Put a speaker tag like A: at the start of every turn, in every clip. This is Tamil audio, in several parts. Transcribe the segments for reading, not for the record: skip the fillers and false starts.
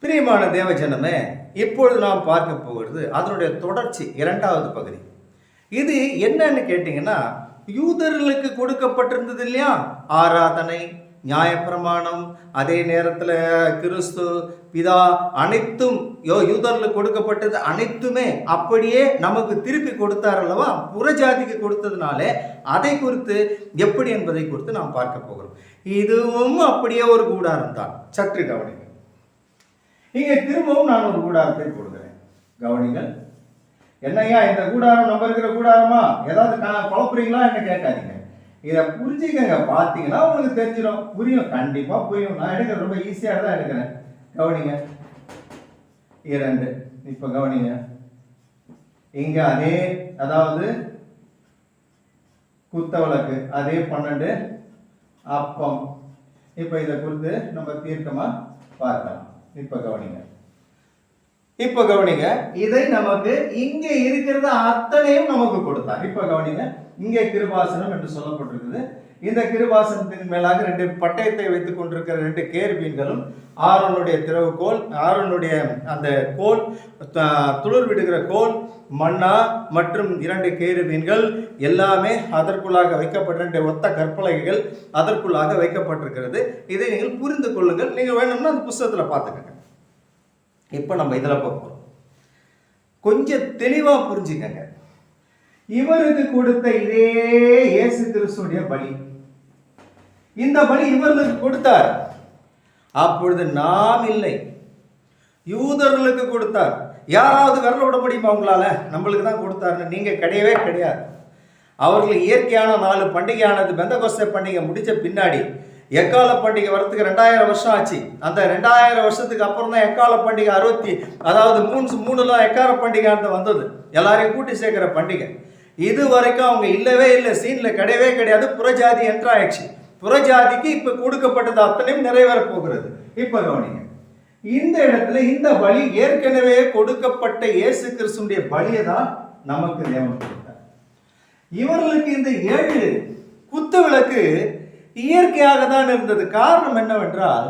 A: பிரியமான தேவஜனமே, இப்பொழுது நாம் பார்க்க போகிறது அதனுடைய தொடர்ச்சி, இரண்டாவது பகுதி. இது என்னன்னு கேட்டீங்கன்னா, யூதர்களுக்கு கொடுக்கப்பட்டிருந்தது இல்லையா, ஆராதனை, நியாயப்பிரமாணம், அதே நேரத்தில் கிறிஸ்து, பிதா, அனைத்தும் யூதர்களுக்கு கொடுக்கப்பட்டது அனைத்துமே அப்படியே நமக்கு திருப்பி கொடுத்தார் அல்லவா, புறஜாதிக்கு கொடுத்ததுனாலே அதை குறித்து எப்படி என்பதை குறித்து நாம் பார்க்க போகிறோம். இதுவும் அப்படியே ஒரு கூடாரம் தான். சற்று கவனிங்க. இங்கே திரும்பவும் நான் ஒரு கூடாரத்தை போடுகிறேன், கவனிங்கள். என்னையா இந்த கூடாரம் நம்ம இருக்கிற கூடாரமா, ஏதாவது குழப்புறீங்களா என்ன கேட்காதீங்க. இதை புரிஞ்சுக்கங்க. பார்த்தீங்கன்னா உங்களுக்கு தெரிஞ்சிடும், புரியும், கண்டிப்பா புரியும். நான் எடுக்க ரொம்ப ஈஸியாக தான் எடுக்கிறேன். கவனிங்க, 2. இப்ப கவனிங்க, இங்க அதே, அதாவது குத்தவிளக்கு, அதே 12 அப்பம். இப்ப இதை குறித்து நம்ம தீர்க்கமா பார்க்கலாம். இப்ப கவனிங்க, இதை நமக்கு இங்கே இருக்கிறது அத்தனையும் நமக்கு கொடுத்தார். இப்ப கவனிங்க, இங்கே கிருபாசனம் என்று சொல்லப்பட்டிருக்குது. இந்த கிருபாசனத்தின் மேலாக 2 பட்டயத்தை வைத்துக் கொண்டிருக்கிற 2 கேருபீன்களும், ஆரோனுடைய திறவுகோல், ஆரோனுடைய அந்த கோல், துளிர் விடுகிற கோல், மன்னா மற்றும் 2 கேருபீன்கள் எல்லாமே அதற்குள்ளாக வைக்கப்பட்ட 2 ஒத்த கற்பலகைகள் அதற்குள்ளாக வைக்கப்பட்டிருக்கிறது. இதை நீங்கள் புரிந்து கொள்ளுங்கள். நீங்கள் வேணும்னா அந்த புத்தகத்தில் பார்த்துக்கங்க. இப்போ நம்ம இதில் பார்ப்போம். கொஞ்சம் தெளிவாக புரிஞ்சுக்கங்க. இவருக்கு கொடுத்த இதே இயேசு கிறிஸ்துடைய பலி, இந்த பலி இவர்களுக்கு கொடுத்தார். அப்பொழுது நாம் இல்லை, யூதர்களுக்கு கொடுத்தார். யாராவது விரல விட முடியுமா உங்களால? நம்மளுக்கு தான் கொடுத்தாருன்னு. நீங்க கிடையவே கிடையாது. அவர்கள் இயற்கையான 4 பண்டிகையானது பெந்தகோஸ்தே பண்டிகை முடிச்ச பின்னாடி எக்கால பண்டிகை வரத்துக்கு 2000 வருஷம் ஆச்சு. அந்த 2000 வருஷத்துக்கு அப்புறம் தான் எக்கால பண்டிகை 3 எக்கால பண்டிகை வந்தது, எல்லாரையும் கூட்டி சேர்க்கிற பண்டிகை. இது வரைக்கும் அவங்க இல்லவே இல்லை, சீன்ல கிடையவே கிடையாது. புறஜாதி என்றாயிடுச்சு. புறஜாதிக்கு இப்ப கொடுக்கப்பட்டது அத்தனையும் நிறைவேற போகிறது. இப்ப கவனிங்க, இந்த இடத்துல இந்த பலி ஏற்கனவே கொடுக்கப்பட்ட இயேசு கிறிஸ்துடைய பலியை தான் நமக்கு தேவன் கொடுத்தார். இவர்களுக்கு இந்த 7 குத்து விளக்கு இயற்கையாக தான் இருந்தது. காரணம் என்னவென்றால்,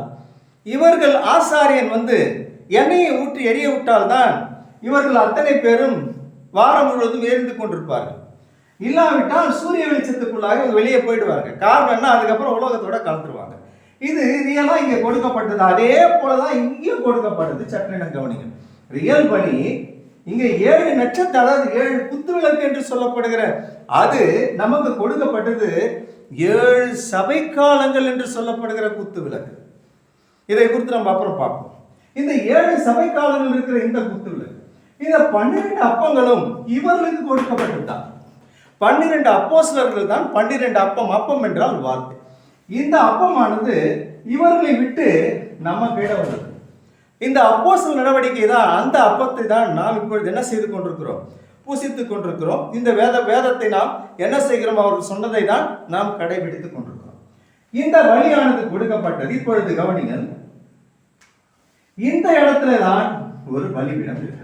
A: இவர்கள் ஆசாரியன் எண்ணெயை ஊற்றி எரிய விட்டால்தான் இவர்கள் அத்தனை பேரும் வாரம் முழுவதும் எரிந்து கொண்டிருப்பார்கள். இல்லாவிட்டால் சூரிய வெளிச்சத்துக்குள்ளாக வெளியே போயிடுவார்கள். காரணம் என்ன, அதுக்கப்புறம் உலகத்தோட கலந்துருவாங்க. இது ரியலா இங்க கொடுக்கப்பட்டது. அதே போலதான் இங்கேயும் கொடுக்கப்பட்டது. சற்று கவனிங்க. ரியல் பலி இங்க 7 நட்சத்திரம், அதாவது 7 குத்து விளக்கு என்று சொல்லப்படுகிற அது நமக்கு கொடுக்கப்பட்டது 7 சபை காலங்கள் என்று சொல்லப்படுகிற குத்து விளக்கு. இதை குறித்து நம்ம அப்புறம் பார்ப்போம். இந்த 7 சபை காலங்கள் இருக்கிற இந்த குத்து விளக்கு, இந்த 12 அப்பங்களும் இவர்களுக்கு கொடுக்கப்பட்டதுதான். 12 அப்போஸ்தலர்கள் தான் 12 அப்பம். அப்பம் என்றால் வார்த்தை. இந்த அப்பமானது இவர்களை விட்டு நம்ம கிட்ட வந்தது. இந்த அப்போஸ்தல நடவடிக்கை தான், அந்த அப்பத்தை தான் நாம் இப்பொழுது என்ன செய்து கொண்டிருக்கிறோம், பூசித்துக் கொண்டிருக்கிறோம். இந்த வேதத்தை நாம் என்ன செய்கிறோம், அவர்கள் சொன்னதை தான் நாம் கடைபிடித்துக் கொண்டிருக்கிறோம். இந்த பலியானது கொடுக்கப்பட்டது. இப்பொழுது கவனிங்கள், இந்த இடத்துல தான் ஒரு பலிபீடம் இருக்கிறது.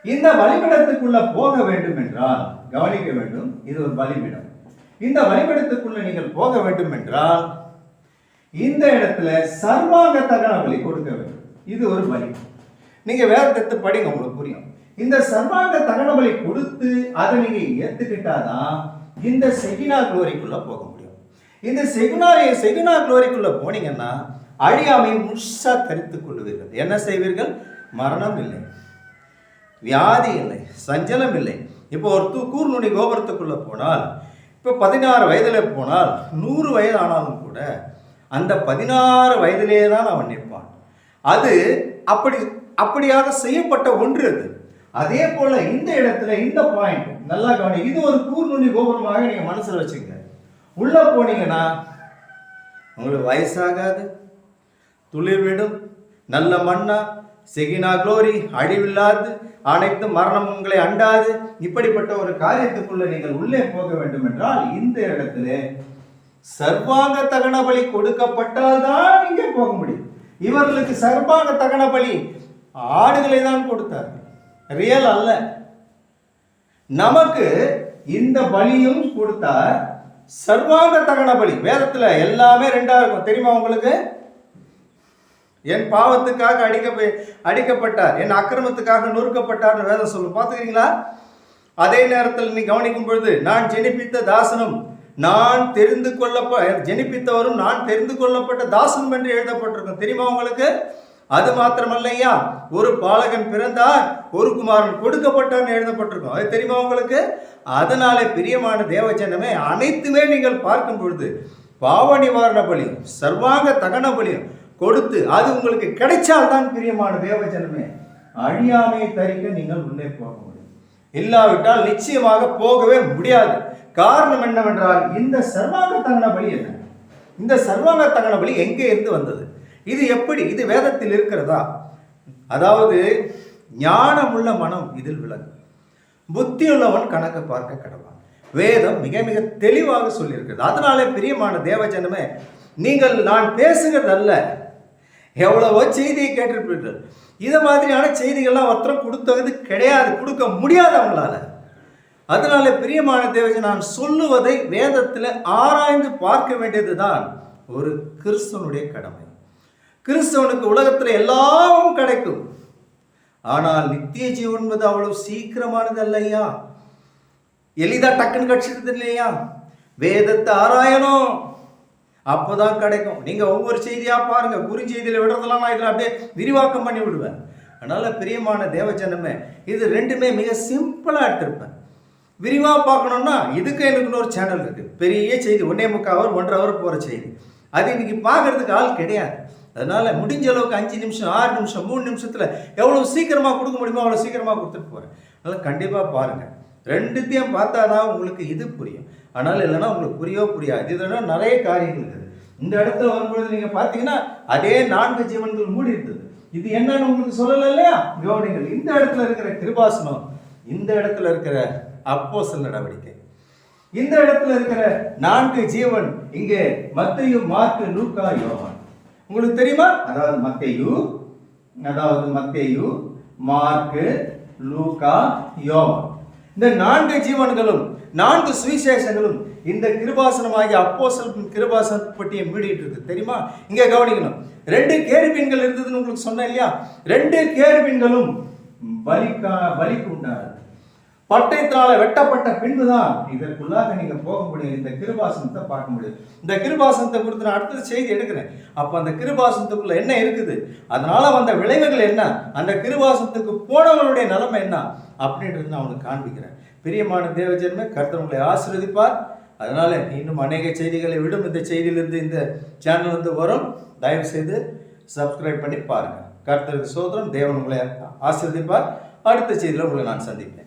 A: இந்த பலிபீடத்துக்குள்ள போக வேண்டும் என்றால் கவனிக்க வேண்டும், இது ஒரு பலிபீடம். இந்த பலிபீடத்துக்குள்ள நீங்கள் போக வேண்டும் என்றால் இந்த இடத்துல சர்வாங்க தகன பலி கொடுக்க வேண்டும். இது ஒரு பலி. நீங்க வேதத்தை படிங்க, உங்களுக்கு புரியும். இந்த சர்வாங்க தகன பலி கொடுத்து அதை நீங்க ஏத்துக்கிட்டாதான் இந்த செகினா குளோரிக்குள்ள போக முடியும். இந்த செகினா குளோரிக்குள்ள போனீங்கன்னா அழியாமை முழுசா தரித்துக் கொள்வீர்கள். என்ன செய்வீர்கள்? மரணம் இல்லை, வியாதி இல்லை, சஞ்சலம் இல்லை. இப்போ ஒரு கூர்நுனி கோபுரத்துக்குள்ள போனால், இப்போ 16 வயதுல போனால் 100 வயது ஆனாலும் கூட அந்த 16 வயதிலே தான் அவன் நிற்பான். அது அப்படியாக செய்யப்பட்ட ஒன்று அது. அதே போல இந்த இடத்துல இந்த பாயிண்ட் நல்லா கவனி. இது ஒரு கூர்நுனி கோபுரமாக நீங்க மனசுல வச்சுங்க. உள்ள போனீங்கன்னா உங்களுக்கு வயசாகாது, துளிர் விடும், நல்ல மண்ணா, செகினா குளோரி, அழிவில்லாது, அனைத்து மரணம் உங்களை அண்டாது. இப்படிப்பட்ட ஒரு காரியத்துக்குள்ள நீங்கள் உள்ளே போக வேண்டும் என்றால் இந்த இடத்துல சர்வாங்க தகன பலி கொடுக்கப்பட்டால் தான் இங்கே போக முடியும். இவர்களுக்கு சர்வாங்க தகன பலி ஆடுகளை தான் கொடுத்தார்கள், ரியல் அல்ல. நமக்கு இந்த பலியும் கொடுத்தார், சர்வாங்க தகன பலி. வேதத்துல எல்லாமே 2ஆ இருக்கும், தெரியுமா உங்களுக்கு? என் பாவத்துக்காக அடிக்கப்பட்டார், என் அக்கிரமத்துக்காக நொறுக்கப்பட்டார் வேதம் சொல்லும். பார்த்துக்கிறீங்களா? அதே நேரத்தில் நீ கவனிக்கும் பொழுது நான் ஜெனிப்பித்த தாசனும் நான் ஜெனிப்பித்தவரும் நான் தெரிந்து கொள்ளப்பட்ட தாசனும் என்று எழுதப்பட்டிருக்கும். தெரியுமா உங்களுக்கு? அது மாத்திரமல்லையா, ஒரு பாலகன் பிறந்தார், ஒரு குமாரன் கொடுக்கப்பட்டான்னு எழுதப்பட்டிருக்கும். அது தெரியுமா உங்களுக்கு? அதனாலே பிரியமான தேவஜனமே, அனைத்துமே நீங்கள் பார்க்கும் பொழுது பாவ நிவாரண பலியும் சர்வாங்க தகன பலியும் கொடுத்து அது உங்களுக்கு கிடைச்சால்தான் பிரியமான தேவஜனமே அழியாமையை தரிக்க நீங்கள் முன்னே போக முடியும். இல்லாவிட்டால் நிச்சயமாக போகவே முடியாது. காரணம் என்னவென்றால், இந்த சர்வாங்க தகன பலி என்ன? இந்த சர்வாங்க தகன பலி எங்கே இருந்து வந்தது? இது எப்படி? இது வேதத்தில் இருக்கிறதா? அதாவது ஞானமுள்ள மனம் இதில் விளங்கும், புத்தியுள்ளவன் கணக்கு பார்க்க கடவான். வேதம் மிக மிக தெளிவாக சொல்லியிருக்கிறது. அதனாலே பிரியமான தேவஜனமே, நீங்கள் நான் பேசுகிறது அல்ல, எவ்வளவோ செய்தியை கேட்டிருப்பீர்கள். இதை மாதிரியான செய்திகள்லாம் ஒருத்தரும் கொடுத்தது கிடையாது, கொடுக்க முடியாது அவங்களால. அதனால பிரியமான தேவஜன், நான் சொல்லுவதை வேதத்தில் ஆராய்ந்து பார்க்க வேண்டியதுதான் ஒரு கிறிஸ்தவனுடைய கடமை. கிறிஸ்தவனுக்கு உலகத்தில் எல்லாமும் கிடைக்கும், ஆனால் நித்திய ஜீவன் என்பது அவ்வளவு சீக்கிரமானது அல்லையா, எளிதா டக்குன்னு கட்சிக்கிறது இல்லையா. வேதத்தை ஆராயணும், அப்போதான் கிடைக்கும். நீங்க ஒவ்வொரு செய்தியா பாருங்க, குறுஞ்செய்தியில விடுறதெல்லாம் நான் இதில் அப்படியே விரிவாக்கம் பண்ணி விடுவேன். அதனால பிரியமான தேவஜனமே, இது ரெண்டுமே மிக சிம்பிளா எடுத்திருப்பேன். விரிவா பார்க்கணும்னா இதுக்கு எனக்கு இன்னொரு சேனல் இருக்கு, பெரிய செய்தி 1.25 hour 1.5 hour போற செய்தி. அது இன்னைக்கு பார்க்கறதுக்கு ஆள் கிடையாது. அதனால முடிஞ்ச அளவுக்கு 5 நிமிஷம் 6 நிமிஷம் 3 நிமிஷத்துல எவ்வளவு சீக்கிரமா கொடுக்க முடியுமோ அவ்வளவு சீக்கிரமா கொடுத்துட்டு போறேன். அதனால கண்டிப்பா பாருங்க, ரெண்டுத்தையும் பார்த்தாதான் உங்களுக்கு இது புரியும். ஆனால் இல்லைன்னா உங்களுக்கு புரியாது. இதுல நிறைய காரியங்கள் இருக்குது. இந்த இடத்துல வரும்பொழுது நீங்க பார்த்தீங்கன்னா அதே 4 ஜீவன்கள் மூடி இருந்தது. இது என்னன்னு உங்களுக்கு சொல்லல இல்லையா? கவனிங்கள், இந்த இடத்துல இருக்கிற கிருபாசனம், இந்த இடத்துல இருக்கிற அப்போஸ்தலர் நடவடிக்கை, இந்த இடத்துல இருக்கிற 4 ஜீவன் இங்கே மத்தேயு, மார்க்கு, லூக்கா, யோவான். உங்களுக்கு தெரியுமா? அதாவது மத்தேயு, மார்க்கு, லூக்கா, யோவான், இந்த 4 ஜீவன்களும் 4 சுவிசேஷங்களும் இந்த கிருபாசனமாகிய அப்போஸ்தலர் கிருபாசன பட்டியை மூடிட்டு இருக்கு. தெரியுமா? இங்க கவனிக்கணும், 2 கேருபீன்கள் இருந்ததுன்னு உங்களுக்கு சொன்னேன் இல்லையா? 2 கேருபீன்களும் பலிக்கு உண்டானது. பட்டயத்தினால வெட்டப்பட்ட பின்புதான் இதற்குள்ளாக நீங்க போக முடியும், இந்த கிருபாசனத்தை பார்க்க முடியும். இந்த கிருபாசனத்தை குறித்து நான் அடுத்த செய்தி எடுக்கிறேன். அப்ப அந்த கிருபாசனத்துக்குள்ள என்ன இருக்குது, அதனால வந்த விளைவுகள் என்ன, அந்த கிருபாசனத்துக்கு போனவங்களுடைய நிலைமை என்ன அப்படின்றது நான் அவனுக்கு காண்பிக்கிறேன். பிரியமான தேவஜனமே, கர்த்தர் உங்களை ஆசீர்வதிப்பார். அதனால இன்னும் அநேக செய்திகளை விடும் இந்த செய்தியிலிருந்து இந்த சேனல் வந்து வரும். தயவு செய்து சப்ஸ்கிரைப் பண்ணி பாருங்க. கர்த்தருக்கு சோதரம். தேவன் உங்களை ஆசீர்வதிப்பார். அடுத்த செய்தியில் உங்களை நான் சந்திப்பேன்.